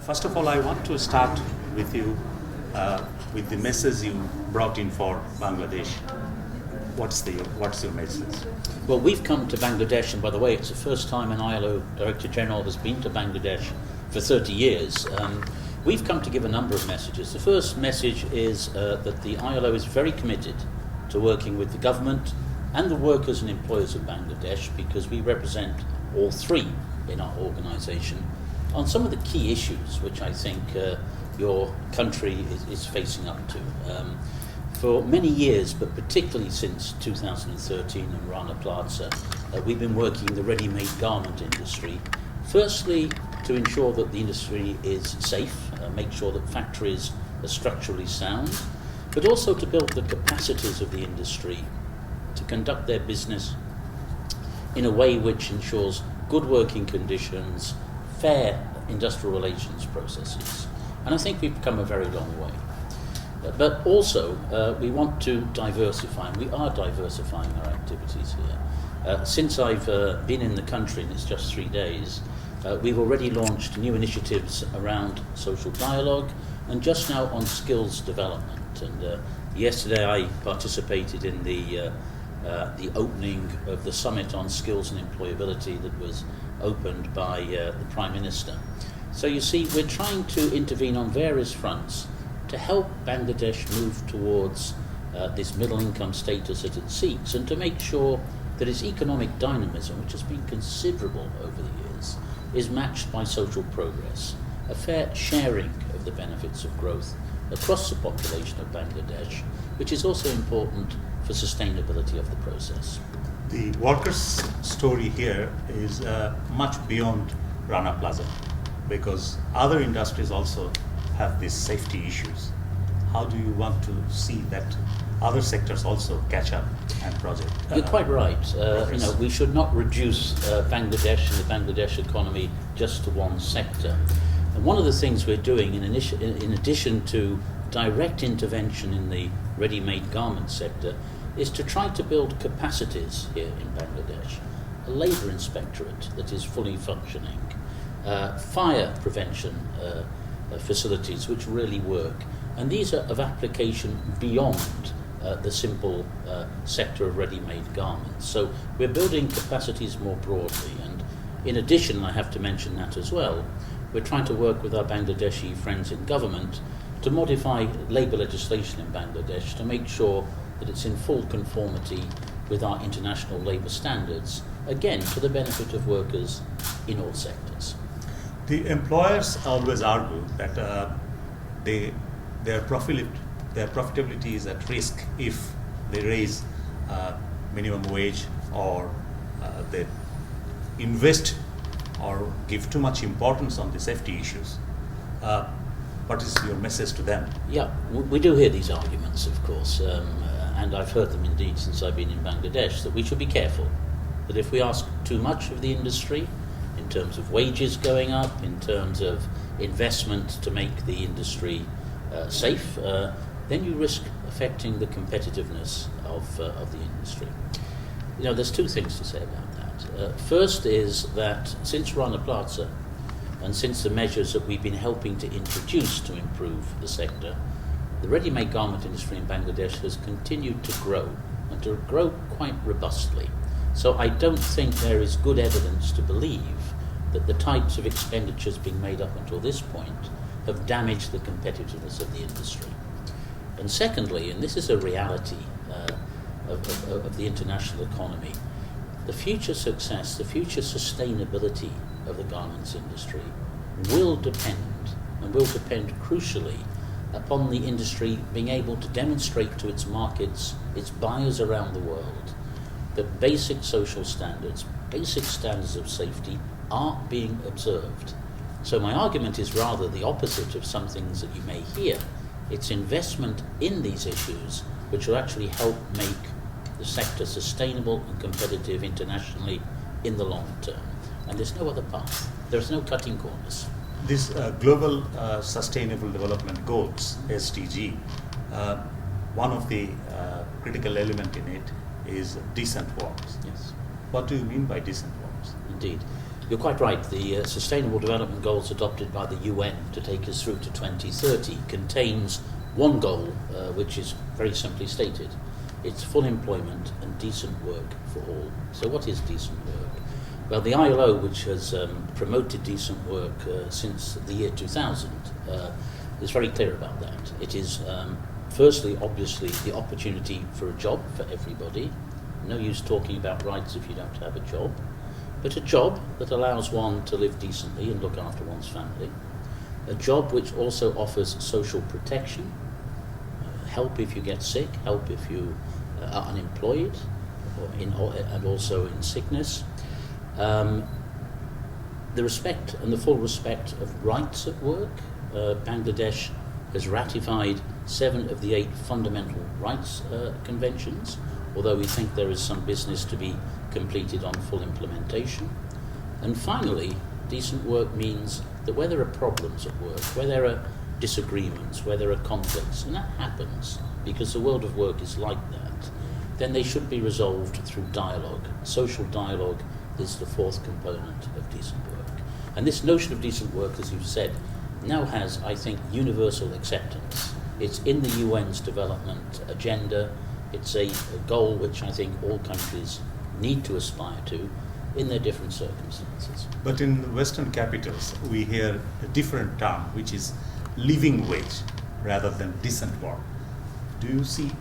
First of all, I want to start with you with the message you brought in for Bangladesh. What's your message? Well, we've come to Bangladesh, and by the way, it's the first time an ILO Director General has been to Bangladesh for 30 years. We've come to give a number of messages. The first message is that the ILO is very committed to working with the government and the workers and employers of Bangladesh, because we represent all three in our organisation on some of the key issues which I think your country is facing up to. For many years, but particularly since 2013 and Rana Plaza, we've been working in the ready-made garment industry. Firstly, to ensure that the industry is safe, make sure that factories are structurally sound, but also to build the capacities of the industry to conduct their business in a way which ensures good working conditions, fair industrial relations processes. And I think we've come a very long way. But also, we want to diversify, and we are diversifying our activities here. Since I've been in the country, and it's just 3 days, we've already launched new initiatives around social dialogue and just now on skills development. And yesterday I participated in the opening of the summit on skills and employability that was opened by the Prime Minister. So you see, we're trying to intervene on various fronts to help Bangladesh move towards this middle income status that it seeks, and to make sure that its economic dynamism, which has been considerable over the years, is matched by social progress, a fair sharing of the benefits of growth across the population of Bangladesh, which is also important for sustainability of the process. The workers' story here is much beyond Rana Plaza, because other industries also have these safety issues. How do you want to see that other sectors also catch up and project? You're quite right. We should not reduce Bangladesh and the Bangladesh economy just to one sector. And one of the things we're doing, in addition to direct intervention in the ready-made garment sector, is to try to build capacities here in Bangladesh. A labour inspectorate that is fully functioning, fire prevention facilities which really work, and these are of application beyond the simple sector of ready-made garments. So we're building capacities more broadly, and in addition, I have to mention that as well, we're trying to work with our Bangladeshi friends in government to modify labour legislation in Bangladesh to make sure that it's in full conformity with our international labour standards, again to the benefit of workers in all sectors. The employers always argue that their profitability is at risk if they raise minimum wage, or they invest or give too much importance on the safety issues. What is your message to them? Yeah, we do hear these arguments, of course, and I've heard them indeed since I've been in Bangladesh, that we should be careful, that if we ask too much of the industry, in terms of wages going up, in terms of investment to make the industry safe, then you risk affecting the competitiveness of the industry. There's two things to say about that. First is that since Rana Plaza, and since the measures that we've been helping to introduce to improve the sector, the ready-made garment industry in Bangladesh has continued to grow, and to grow quite robustly. So I don't think there is good evidence to believe that the types of expenditures being made up until this point have damaged the competitiveness of the industry. And secondly, and this is a reality of the international economy, the future success, the future sustainability of the garments industry will depend crucially upon the industry being able to demonstrate to its markets, its buyers around the world, that basic social standards, basic standards of safety are being observed. So my argument is rather the opposite of some things that you may hear. It's investment in these issues which will actually help make the sector sustainable and competitive internationally in the long term. And there's no other path. There's no cutting corners. This Global Sustainable Development Goals, SDG, one of the critical element in it is decent works. Yes. What do you mean by decent works? Indeed. You're quite right. The Sustainable Development Goals adopted by the UN to take us through to 2030 contains one goal, which is very simply stated. It's full employment and decent work for all. So what is decent work? Well, the ILO, which has promoted decent work since the year 2000, is very clear about that. It is, firstly, obviously, the opportunity for a job for everybody. No use talking about rights if you don't have a job. But a job that allows one to live decently and look after one's family. A job which also offers social protection, help if you get sick, help if you are unemployed, and also in sickness. The respect and the full respect of rights at work. Bangladesh has ratified 7 of the 8 fundamental rights conventions, although we think there is some business to be completed on full implementation. And finally, decent work means that where there are problems at work, where there are disagreements, where there are conflicts, and that happens because the world of work is like that, then they should be resolved through dialogue. Social dialogue is the 4th component of decent work. And this notion of decent work, as you've said, now has, I think, universal acceptance. It's in the UN's development agenda. It's a goal which I think all countries need to aspire to in their different circumstances. But in Western capitals, we hear a different term, which is living wage rather than decent work. Do you see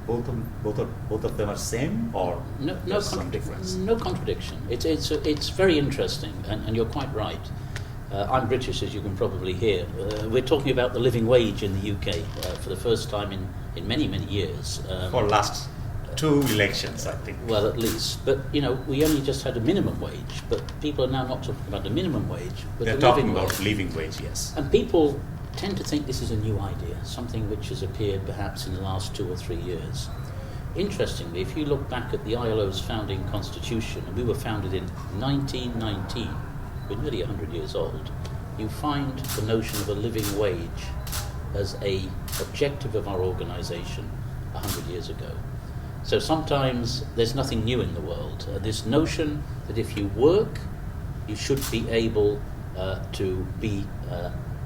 both of them are same, or no some difference? No contradiction. It's very interesting, and you're quite right. I'm British, as you can probably hear. We're talking about the living wage in the UK for the first time in many, many years. For last 2 elections, I think. Well, at least. But, we only just had a minimum wage, but people are now not talking about the minimum wage, but They're the talking living about wage. living wage, yes. And people tend to think this is a new idea, something which has appeared perhaps in the last 2 or 3 years. Interestingly, if you look back at the ILO's founding constitution, and we were founded in 1919, we're nearly 100 years old, you find the notion of a living wage as an objective of our organisation 100 years ago. So sometimes there's nothing new in the world. This notion that if you work, you should be able to be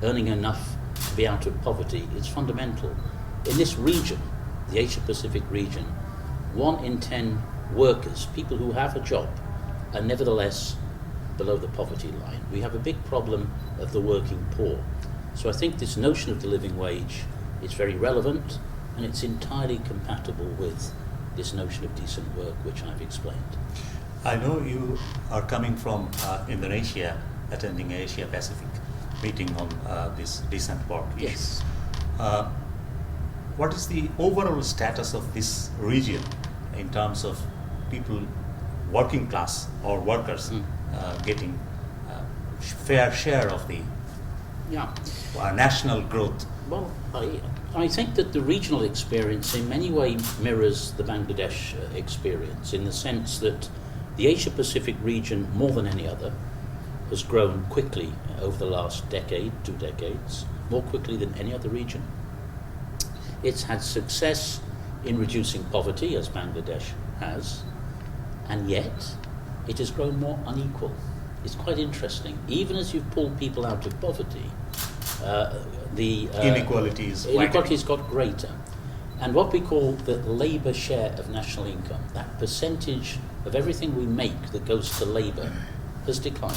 earning enough to be out of poverty is fundamental. In this region, the Asia-Pacific region, 1 in 10 workers, people who have a job, are nevertheless below the poverty line. We have a big problem of the working poor. So I think this notion of the living wage is very relevant, and it's entirely compatible with this notion of decent work, which I've explained. I know you are coming from Indonesia, attending Asia Pacific meeting on this decent work issue. Yes. What is the overall status of this region in terms of people, working class or workers, getting fair share of the national growth? Well, I think that the regional experience in many ways mirrors the Bangladesh experience, in the sense that the Asia-Pacific region, more than any other, has grown quickly over the last decade, 2 decades, more quickly than any other region. It's had success in reducing poverty, as Bangladesh has, and yet it has grown more unequal. It's quite interesting. Even as you've pulled people out of poverty, the inequality's got greater. And what we call the labour share of national income, that percentage of everything we make that goes to labour, has declined.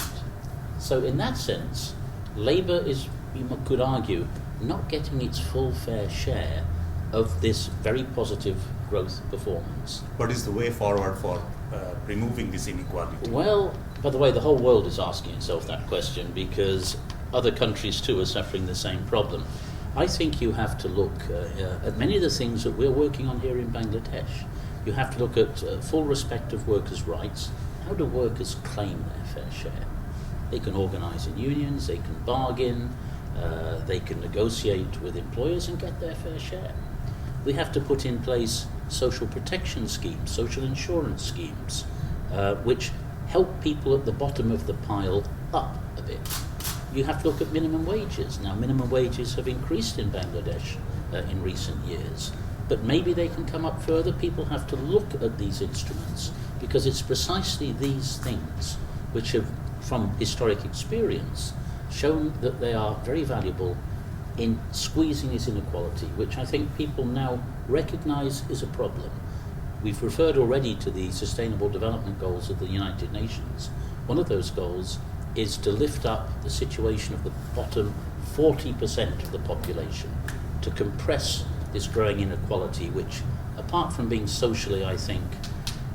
So in that sense, labour is, you could argue, not getting its full fair share of this very positive growth performance. What is the way forward for removing this inequality? Well, by the way, the whole world is asking itself that question, because other countries too are suffering the same problem. I think you have to look at many of the things that we're working on here in Bangladesh. You have to look at full respect of workers' rights. How do workers claim their fair share? They can organise in unions, they can bargain, they can negotiate with employers and get their fair share. We have to put in place social protection schemes, social insurance schemes, which help people at the bottom of the pile up a bit. You have to look at minimum wages. Now, minimum wages have increased in Bangladesh in recent years, but maybe they can come up further. People have to look at these instruments, because it's precisely these things which have from historic experience, shown that they are very valuable in squeezing this inequality, which I think people now recognise is a problem. We've referred already to the Sustainable Development Goals of the United Nations. One of those goals is to lift up the situation of the bottom 40% of the population, to compress this growing inequality, which, apart from being socially, I think,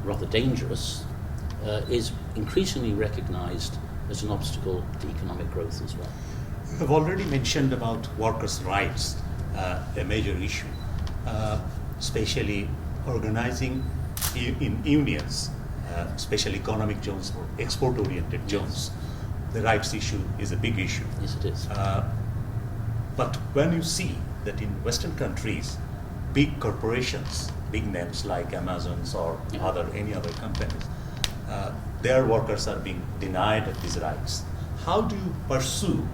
rather dangerous, is increasingly recognised as an obstacle to economic growth as well. I've already mentioned about workers' rights, a major issue, especially organizing in unions, special economic zones or export-oriented zones. The rights issue is a big issue. Yes, it is. But when you see that in Western countries, big corporations, big names like Amazon's or any other companies, their workers are being denied of these rights. How do you pursue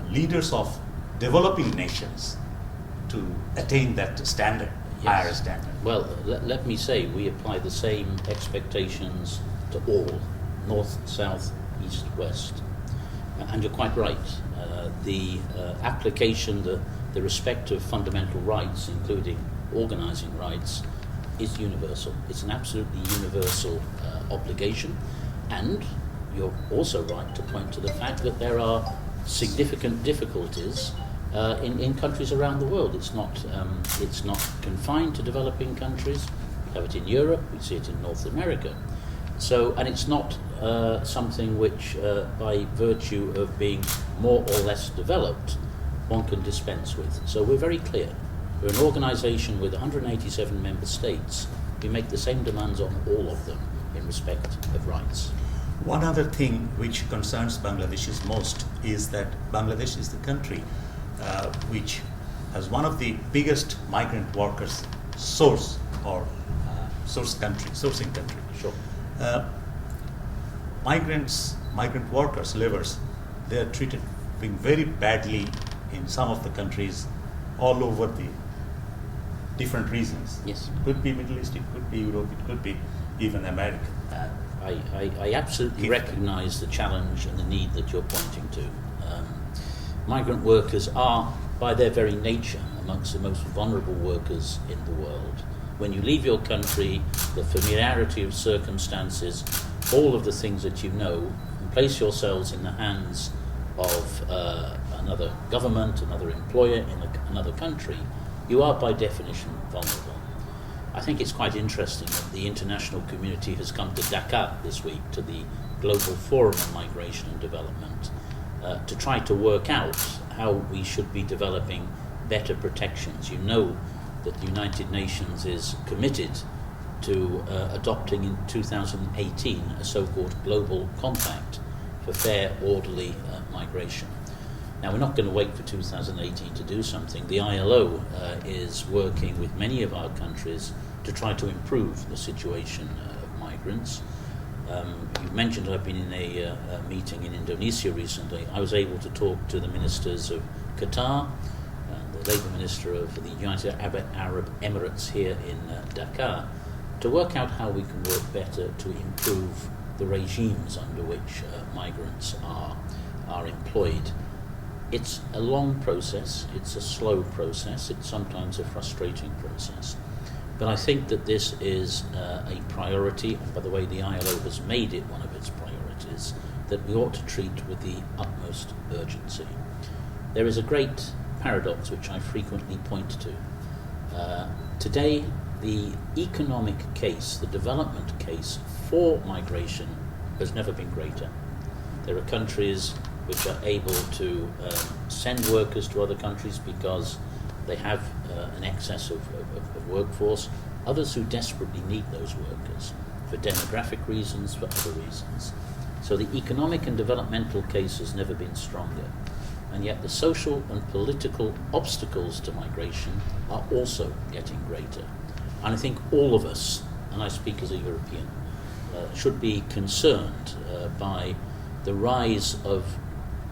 leaders of developing nations to attain that standard, higher standard? Well, let me say we apply the same expectations to all, north, south, east, west. And you're quite right. The application, the respect of fundamental rights, including organising rights, is universal. It's an absolutely universal obligation. And you're also right to point to the fact that there are significant difficulties in countries around the world. It's not confined to developing countries. We have it in Europe, we see it in North America. So, and it's not something which, by virtue of being more or less developed, one can dispense with. So we're very clear. We're an organisation with 187 member states. We make the same demands on all of them in respect of rights. One other thing which concerns Bangladeshis most is that Bangladesh is the country which has one of the biggest migrant workers sourcing country. Sure. Migrant workers, laborers, they are treated being very badly in some of the countries all over the different reasons. Yes. It could be Middle East, it could be Europe, it could be even America. I absolutely recognise the challenge and the need that you're pointing to. Migrant workers are, by their very nature, amongst the most vulnerable workers in the world. When you leave your country, the familiarity of circumstances, all of the things that you know, and place yourselves in the hands of another government, another employer in another country, you are by definition vulnerable. I think it's quite interesting that the international community has come to Dhaka this week, to the Global Forum on Migration and Development, to try to work out how we should be developing better protections. You know that the United Nations is committed to adopting in 2018 a so-called global compact for fair, orderly migration. Now, we're not going to wait for 2018 to do something. The ILO is working with many of our countries to try to improve the situation of migrants. You mentioned I've been in a meeting in Indonesia recently. I was able to talk to the ministers of Qatar, the Labour Minister of the United Arab Emirates here in Dhaka, to work out how we can work better to improve the regimes under which migrants are employed. It's a long process, it's a slow process, it's sometimes a frustrating process. But I think that this is a priority, and by the way, the ILO has made it one of its priorities, that we ought to treat with the utmost urgency. There is a great paradox which I frequently point to. Today, the economic case, the development case for migration has never been greater. There are countries which are able to send workers to other countries because they have an excess of workforce, others who desperately need those workers for demographic reasons, for other reasons. So the economic and developmental case has never been stronger. And yet the social and political obstacles to migration are also getting greater. And I think all of us, and I speak as a European, should be concerned by the rise of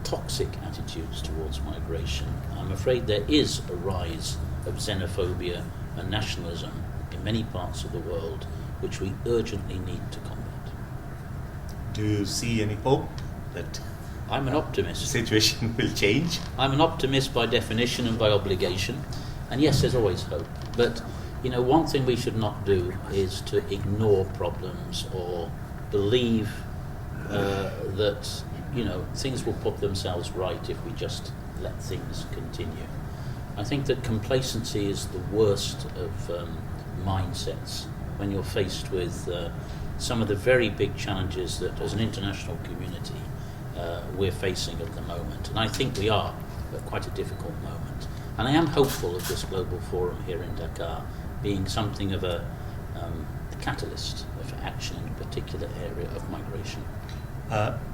toxic attitudes towards migration. I'm afraid there is a rise of xenophobia and nationalism in many parts of the world, which we urgently need to combat. Do you see any hope that I'm an optimist. situation will change? I'm an optimist by definition and by obligation, and yes, there's always hope. But one thing we should not do is to ignore problems or believe that things will put themselves right if we just let things continue. I think that complacency is the worst of mindsets when you're faced with some of the very big challenges that, as an international community, we're facing at the moment. And I think we are at quite a difficult moment. And I am hopeful of this global forum here in Dakar being something of a catalyst of action in a particular area of migration.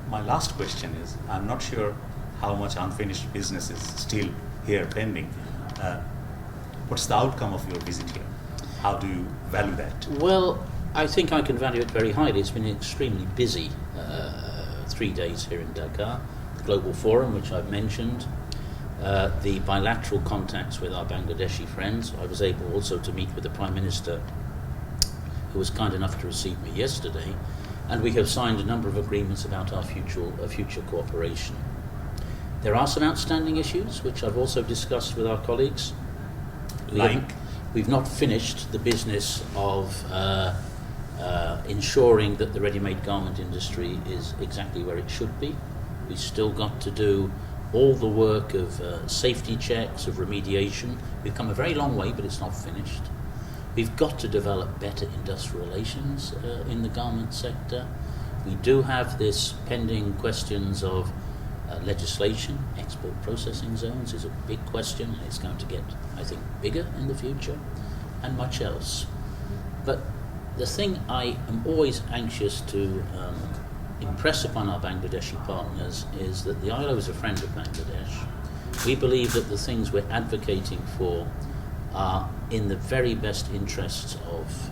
My last question is, I'm not sure how much unfinished business is still here pending. What's the outcome of your visit here? How do you value that? Well, I think I can value it very highly. It's been extremely busy 3 days here in Dakar. The Global Forum, which I've mentioned, the bilateral contacts with our Bangladeshi friends. I was able also to meet with the Prime Minister, who was kind enough to receive me yesterday, and we have signed a number of agreements about our future cooperation. There are some outstanding issues, which I've also discussed with our colleagues. We've not finished the business of ensuring that the ready-made garment industry is exactly where it should be. We've still got to do all the work of safety checks, of remediation. We've come a very long way, but it's not finished. We've got to develop better industrial relations in the garment sector. We do have this pending questions of legislation. Export processing zones is a big question, and it's going to get, I think, bigger in the future, and much else. But the thing I am always anxious to impress upon our Bangladeshi partners is that the ILO is a friend of Bangladesh. We believe that the things we're advocating for are in the very best interests of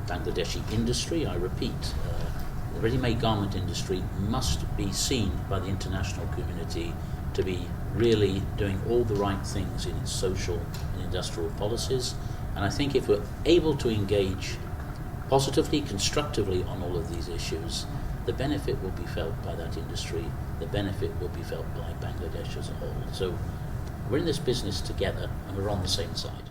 Bangladeshi industry. I repeat, the ready-made garment industry must be seen by the international community to be really doing all the right things in its social and industrial policies. And I think if we're able to engage positively, constructively on all of these issues, the benefit will be felt by that industry, the benefit will be felt by Bangladesh as a whole. So we're in this business together and we're on the same side.